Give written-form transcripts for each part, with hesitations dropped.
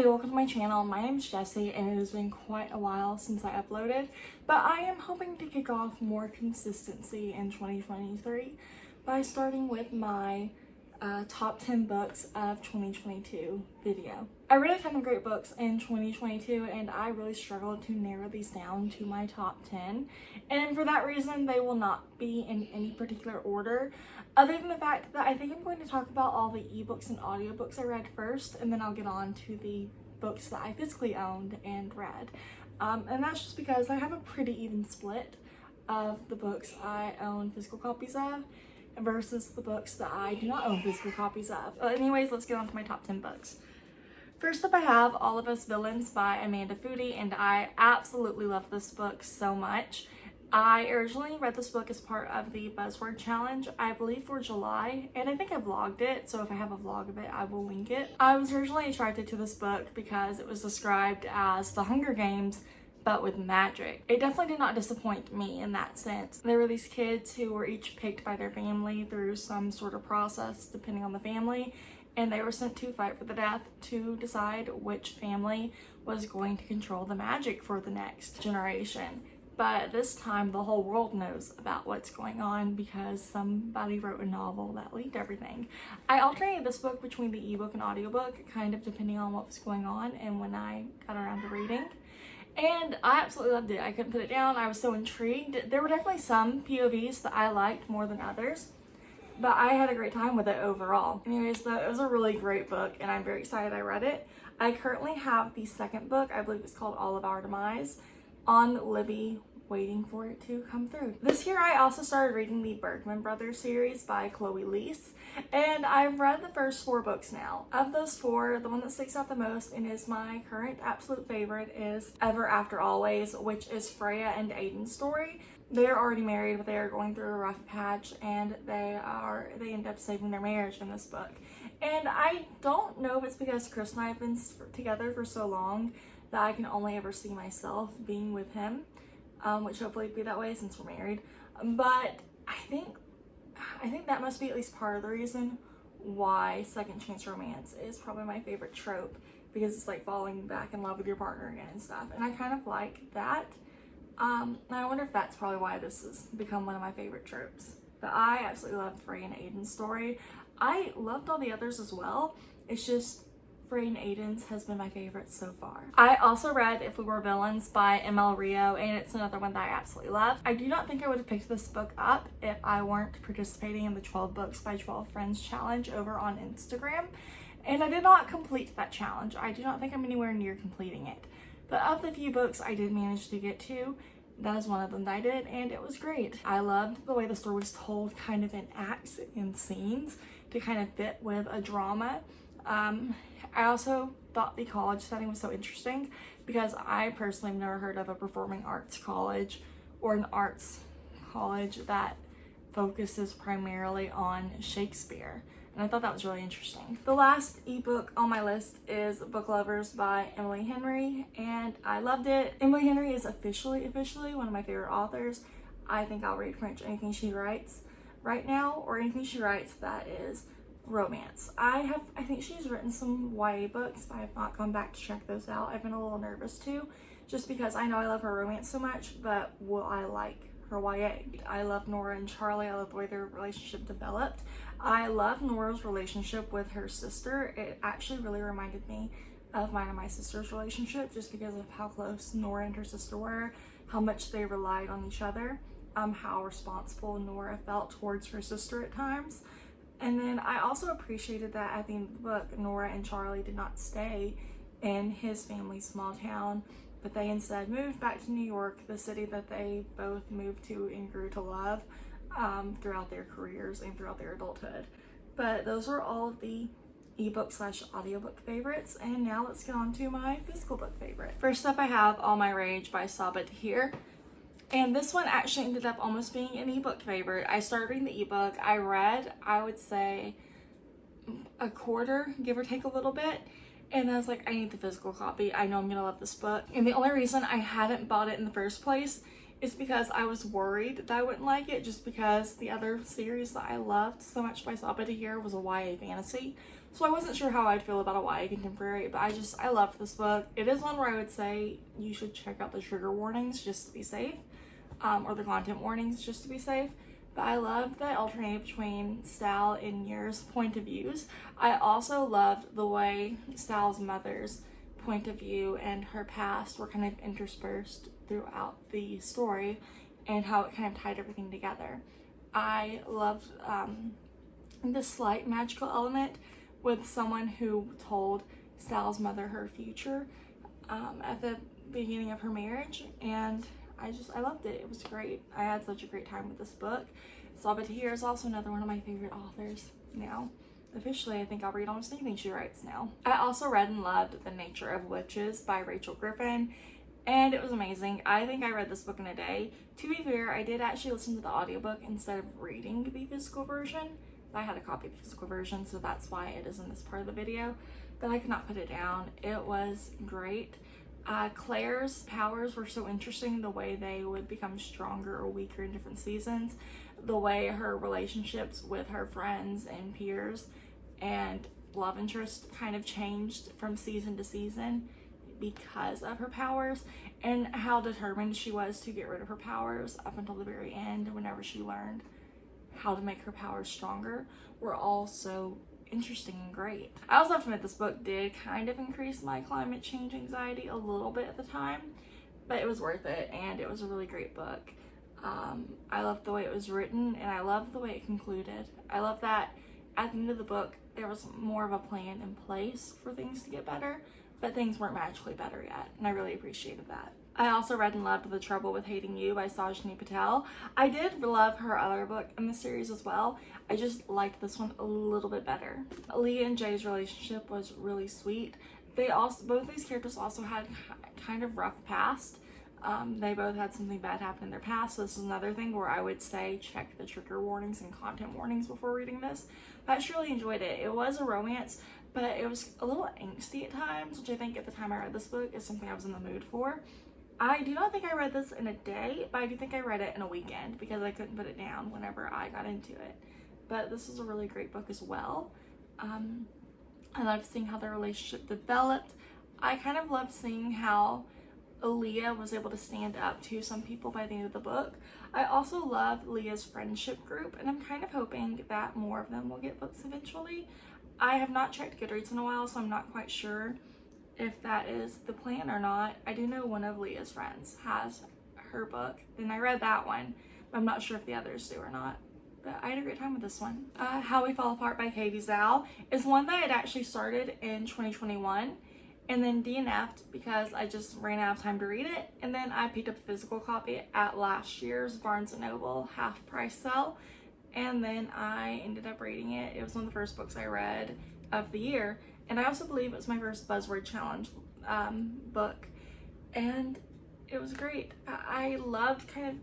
everybody, welcome to my channel. My name is Jessie and it has been quite a while since I uploaded, but I am hoping to kick off more consistency in 2023 by starting with my top 10 books of 2022 video. I read a ton of great books in 2022 and I really struggled to narrow these down to my top 10, and for that reason they will not be in any particular order, other than the fact that I think I'm going to talk about all the ebooks and audiobooks I read first, and then I'll get on to the books that I physically owned and read. And that's just because I have a pretty even split of the books I own physical copies of versus the books that I do not own physical copies of. Anyways, let's get on to my top 10 books. First up, I have All of Us Villains by Amanda Foody, and I absolutely love this book so much. I originally read this book as part of the Buzzword Challenge, I believe for July, and I think I vlogged it, so if I have a vlog of it, I will link it. I was originally attracted to this book because it was described as the Hunger Games, but with magic. It definitely did not disappoint me in that sense. There were these kids who were each picked by their family through some sort of process, depending on the family, and they were sent to fight for the death to decide which family was going to control the magic for the next generation. But this time the whole world knows about what's going on because somebody wrote a novel that leaked everything. I alternated this book between the ebook and audiobook, kind of depending on what was going on and when I got around to reading. And I absolutely loved it. I couldn't put it down. I was so intrigued. There were definitely some POVs that I liked more than others, but I had a great time with it overall. Anyways, though, it was a really great book and I'm very excited I read it. I currently have the second book, I believe it's called All of Our Demise, on Libby, waiting for it to come through. This year I also started reading the Bergman Brothers series by Chloe Leese, and I've read the first 4 books now. Of those 4, the one that sticks out the most and is my current absolute favorite is Ever After Always, which is Freya and Aiden's story. They are already married, but they are going through a rough patch, and they end up saving their marriage in this book. And I don't know if it's because Chris and I have been together for so long that I can only ever see myself being with him, which hopefully be that way since we're married. But I think that must be at least part of the reason why second chance romance is probably my favorite trope, because it's like falling back in love with your partner again and stuff, and I kind of like that. And I wonder if that's probably why this has become one of my favorite tropes. But I absolutely loved Freya and Aiden's story. I loved all the others as well. It's just Freya and Aiden's has been my favorite so far. I also read If We Were Villains by ML Rio, and it's another one that I absolutely love. I do not think I would have picked this book up if I weren't participating in the 12 Books by 12 Friends challenge over on Instagram, and I did not complete that challenge. I do not think I'm anywhere near completing it. But of the few books I did manage to get to, that is one of them that I did, and it was great. I loved the way the story was told kind of in acts and scenes to kind of fit with a drama. I also thought the college setting was so interesting because I personally have never heard of a performing arts college or an arts college that focuses primarily on Shakespeare, and I thought that was really interesting. The last ebook on my list is Book Lovers by Emily Henry, and I loved it. Emily Henry is officially one of my favorite authors. I think I'll read pretty much anything she writes right now, or anything she writes that is romance. I think she's written some YA books, but I have not gone back to check those out. I've been a little nervous too, just because I know I love her romance so much, but will I like her YA? I love Nora and Charlie. I love the way their relationship developed. I love Nora's relationship with her sister. It actually really reminded me of mine and my sister's relationship, just because of how close Nora and her sister were, how much they relied on each other, how responsible Nora felt towards her sister at times. And then I also appreciated that at the end of the book, Nora and Charlie did not stay in his family's small town, but they instead moved back to New York, the city that they both moved to and grew to love throughout their careers and throughout their adulthood. But those are all of the ebook / audiobook favorites, and now let's get on to my physical book favorite. First up, I have All My Rage by Sabaa Tahir. And this one actually ended up almost being an ebook favorite. I started reading the ebook. I read, I would say, a quarter, give or take a little bit. And I was like, I need the physical copy. I know I'm gonna love this book. And the only reason I hadn't bought it in the first place is because I was worried that I wouldn't like it, just because the other series that I loved so much by Sabaa Tahir was a YA fantasy. So I wasn't sure how I'd feel about a YA contemporary, but I loved this book. It is one where I would say you should check out the trigger warnings just to be safe, or the content warnings just to be safe. But I loved that alternating between Sal and Yr's point of views. I also loved the way Sal's mother's point of view and her past were kind of interspersed throughout the story and how it kind of tied everything together. I loved the slight magical element with someone who told Sal's mother her future at the beginning of her marriage, and I loved it. It was great. I had such a great time with this book. Saw Tahir is also another one of my favorite authors now. Officially, I think I'll read almost anything she writes now. I also read and loved The Nature of Witches by Rachel Griffin, and it was amazing. I think I read this book in a day. To be fair, I did actually listen to the audiobook instead of reading the physical version. I had a copy of the physical version, so that's why it is in this part of the video, but I could not put it down. It was great. Claire's powers were so interesting, the way they would become stronger or weaker in different seasons, the way her relationships with her friends and peers and love interest kind of changed from season to season because of her powers, and how determined she was to get rid of her powers up until the very end whenever she learned how to make her powers stronger, were all so interesting and great. I also have to admit this book did kind of increase my climate change anxiety a little bit at the time, but it was worth it, and it was a really great book. I loved the way it was written, and I loved the way it concluded. I love that at the end of the book there was more of a plan in place for things to get better, but things weren't magically better yet, and I really appreciated that. I also read and loved The Trouble with Hating You by Sajni Patel. I did love her other book in the series as well. I just liked this one a little bit better. Leah and Jay's relationship was really sweet. Both these characters also had kind of rough past. They both had something bad happen in their past, so this is another thing where I would say check the trigger warnings and content warnings before reading this. But I just really enjoyed it. It was a romance, but it was a little angsty at times, which I think at the time I read this book is something I was in the mood for. I do not think I read this in a day, but I do think I read it in a weekend because I couldn't put it down whenever I got into it. But this is a really great book as well. I loved seeing how their relationship developed. I kind of loved seeing how Aaliyah was able to stand up to some people by the end of the book. I also loved Leah's friendship group, and I'm kind of hoping that more of them will get books eventually. I have not checked Goodreads in a while, so I'm not quite sure if that is the plan or not. I do know one of Leah's friends has her book, and I read that one, but I'm not sure if the others do or not. But I had a great time with this one. How We Fall Apart by Katie Zhao is one that I'd actually started in 2021 and then DNF'd because I just ran out of time to read it, and then I picked up a physical copy at last year's Barnes & Noble half price sale, and then I ended up reading it. It was one of the first books I read of the year, and I also believe it was my first Buzzword Challenge book, and it was great. I loved kind of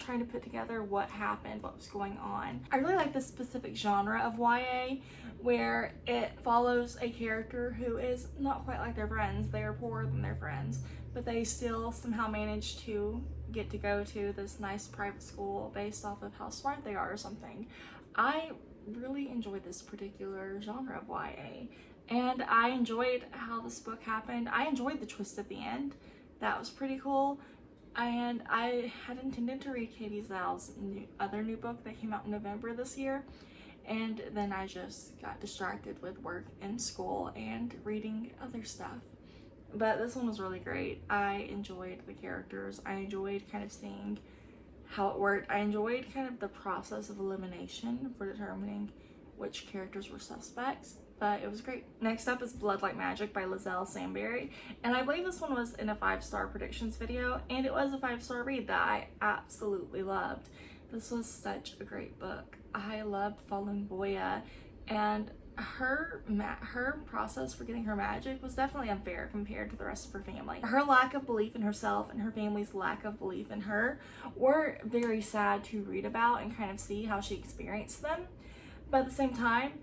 trying to put together what happened, what was going on. I really like this specific genre of YA where it follows a character who is not quite like their friends. They are poorer than their friends, but they still somehow manage to get to go to this nice private school based off of how smart they are or something. I really enjoyed this particular genre of YA, and I enjoyed how this book happened. I enjoyed the twist at the end. That was pretty cool. And I had intended to read Katie Zhao's other new book that came out in November this year, and then I just got distracted with work and school and reading other stuff. But this one was really great. I enjoyed the characters. I enjoyed kind of seeing how it worked. I enjoyed kind of the process of elimination for determining which characters were suspects. But it was great. Next up is Blood Like Magic by Lizelle Samberry, and I believe this one was in a 5-star predictions video, and it was a 5-star read that I absolutely loved. This was such a great book. I loved following Boya, and her process for getting her magic was definitely unfair compared to the rest of her family. Her lack of belief in herself and her family's lack of belief in her were very sad to read about and kind of see how she experienced them, but at the same time,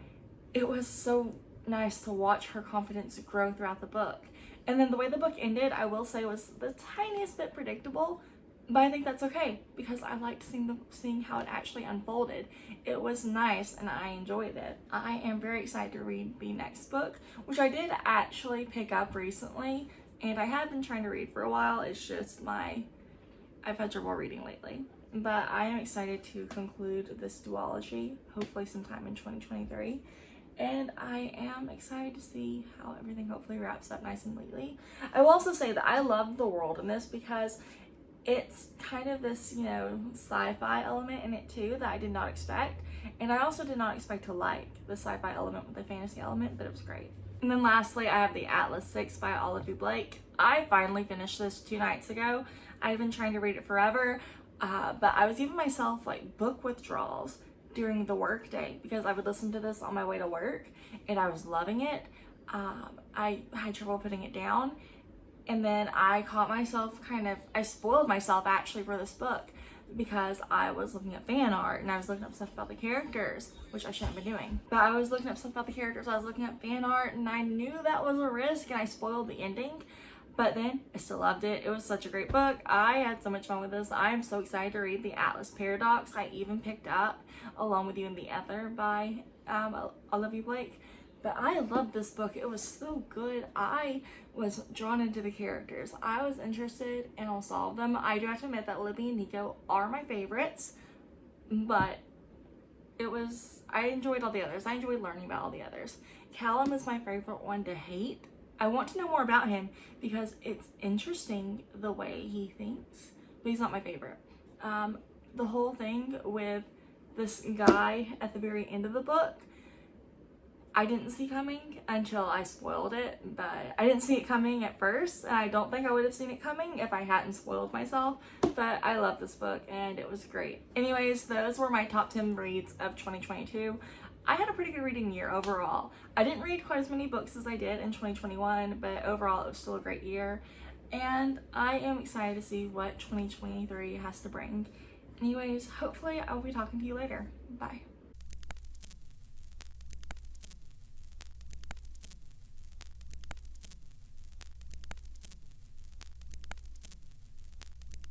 it was so nice to watch her confidence grow throughout the book. And then the way the book ended, I will say, was the tiniest bit predictable, But I think that's okay because I liked seeing how it actually unfolded. It was nice and I enjoyed it. I am very excited to read the next book, which I did actually pick up recently, and I have been trying to read for a while. It's just I've had trouble reading lately. But I am excited to conclude this duology, hopefully sometime in 2023. And I am excited to see how everything hopefully wraps up nice and neatly. I will also say that I love the world in this because it's kind of this, sci-fi element in it too that I did not expect. And I also did not expect to like the sci-fi element with the fantasy element, but it was great. And then lastly, I have the Atlas 6 by Olivia Blake. I finally finished this 2 nights ago. I've been trying to read it forever, but I was giving myself like book withdrawals during the work day because I would listen to this on my way to work and I was loving it. I had trouble putting it down. And then I caught myself I spoiled myself actually for this book because I was looking at fan art and I was looking up stuff about the characters, which I shouldn't have been doing. But I was looking up stuff about the characters, I was looking at fan art, and I knew that was a risk and I spoiled the ending. But then I still loved it. It was such a great book. I had so much fun with this. I'm so excited to read The Atlas Paradox. I even picked up Alone with You in the Ether by Olivia Blake. But I loved this book. It was so good. I was drawn into the characters. I was interested in almost all of them. I do have to admit that Libby and Nico are my favorites, but I enjoyed all the others. I enjoyed learning about all the others. Callum is my favorite one to hate. I want to know more about him because it's interesting the way he thinks, but he's not my favorite. The whole thing with this guy at the very end of the book, I didn't see coming until I spoiled it, but I didn't see it coming at first, and I don't think I would have seen it coming if I hadn't spoiled myself, but I love this book, and it was great. Anyways, those were my top 10 reads of 2022. I had a pretty good reading year overall. I didn't read quite as many books as I did in 2021, but overall it was still a great year, and I am excited to see what 2023 has to bring. Anyways, hopefully I'll be talking to you later. Bye.